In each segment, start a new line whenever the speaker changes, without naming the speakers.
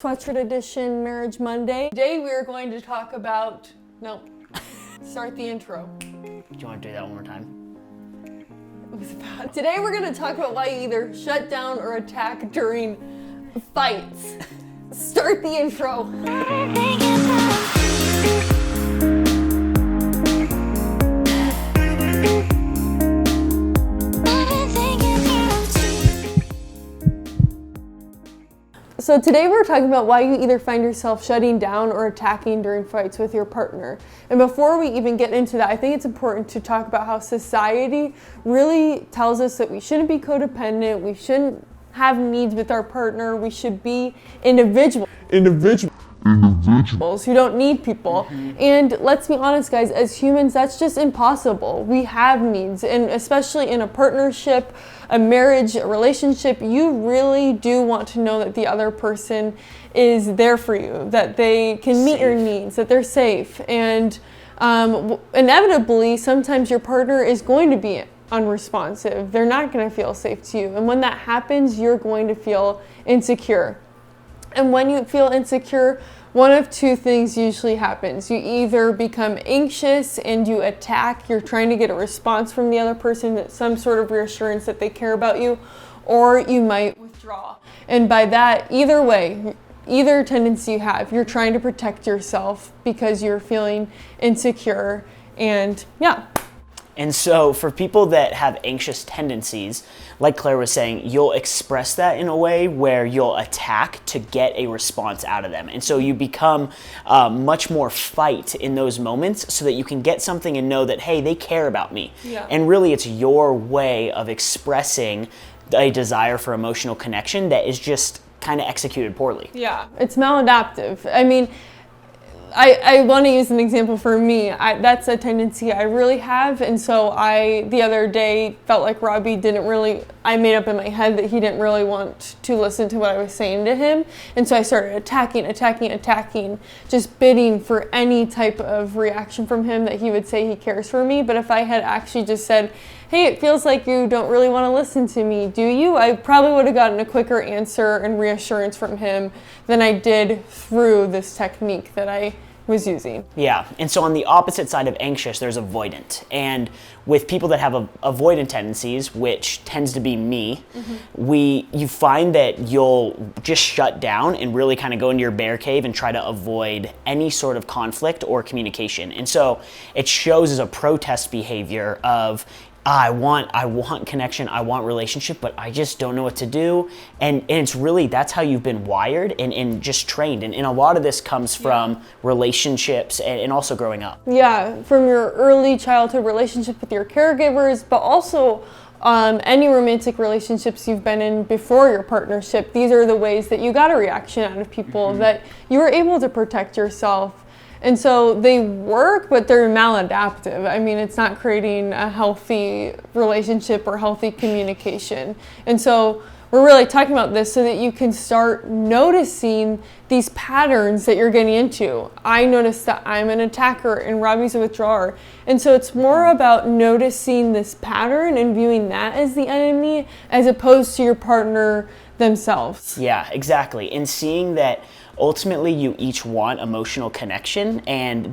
Sweatshirt Edition, Marriage Monday. Today we are going to talk about, start the intro.
Do you want to do that one more time?
It was bad. Today we're going to talk about why you either shut down or attack during fights. Start the intro. So today we're talking about why you either find yourself shutting down or attacking during fights with your partner. And before we even get into that, I think it's important to talk about how society really tells us that we shouldn't be codependent, we shouldn't have needs with our partner, we should be individuals who don't need people. And let's be honest, guys, as humans, that's just impossible. We have needs, and especially in a partnership, a marriage, a relationship, you really do want to know that the other person is there for you, that they can meet your needs, that they're safe. And inevitably, sometimes your partner is going to be unresponsive. They're not going to feel safe to you. And when that happens, you're going to feel insecure. And when you feel insecure, one of two things usually happens. You either become anxious and you attack, you're trying to get a response from the other person, some sort of reassurance that they care about you, or you might withdraw. And by that, either way, either tendency you have, you're trying to protect yourself because you're feeling insecure, and yeah.
And so for people that have anxious tendencies, like Claire was saying, you'll express that in a way where you'll attack to get a response out of them. And so you become much more fight in those moments so that you can get something and know that, hey, they care about me.
Yeah.
And really it's your way of expressing a desire for emotional connection that is just kind of executed poorly.
Yeah, it's maladaptive. I mean, I want to use an example for me. That's a tendency I really have, and so the other day felt like Robbie I made up in my head that he didn't really want to listen to what I was saying to him, and so I started attacking, just bidding for any type of reaction from him that he would say he cares for me. But if I had actually just said, hey, it feels like you don't really want to listen to me, do you? I probably would have gotten a quicker answer and reassurance from him than I did through this technique that I was using.
Yeah, and so on the opposite side of anxious, there's avoidant. And with people that have avoidant tendencies, which tends to be me, you find that you'll just shut down and really kind of go into your bear cave and try to avoid any sort of conflict or communication. And so it shows as a protest behavior of, I want connection, I want relationship, but I just don't know what to do. And it's really, that's how you've been wired and just trained. And a lot of this comes from relationships and also growing up.
Yeah, from your early childhood relationship with your caregivers, but also any romantic relationships you've been in before your partnership. These are the ways that you got a reaction out of people, that you were able to protect yourself. And so they work, but they're maladaptive. I mean, it's not creating a healthy relationship or healthy communication. And so we're really talking about this so that you can start noticing these patterns that you're getting into. I noticed that I'm an attacker and Robbie's a withdrawer. And so it's more about noticing this pattern and viewing that as the enemy as opposed to your partner themselves.
Yeah, exactly. And seeing that ultimately you each want emotional connection, and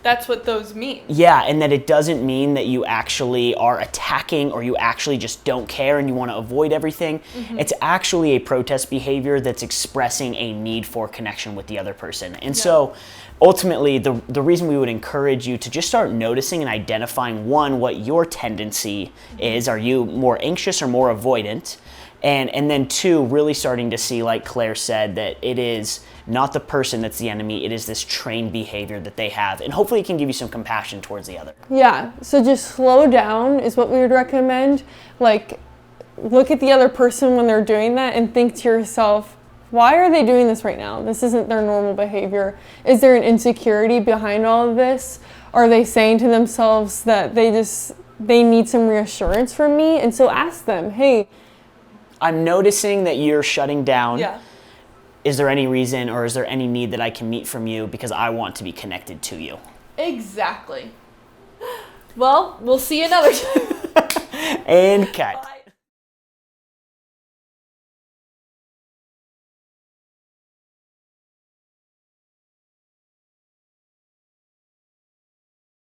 that's what those mean.
Yeah, and that it doesn't mean that you actually are attacking or you actually just don't care and you want to avoid everything. It's actually a protest behavior that's expressing a need for connection with the other person. And so ultimately the reason we would encourage you to just start noticing and identifying, one, what your tendency is. Are you more anxious or more avoidant? And then two, really starting to see, like Claire said, that it is not the person that's the enemy, it is this trained behavior that they have. And hopefully it can give you some compassion towards the other.
Yeah, so just slow down is what we would recommend. Like, look at the other person when they're doing that and think to yourself, why are they doing this right now? This isn't their normal behavior. Is there an insecurity behind all of this? Are they saying to themselves that they need some reassurance from me? And so ask them, hey,
I'm noticing that you're shutting down.
Yeah.
Is there any reason or is there any need that I can meet from you because I want to be connected to you?
Exactly. Well, we'll see you another time.
And cut.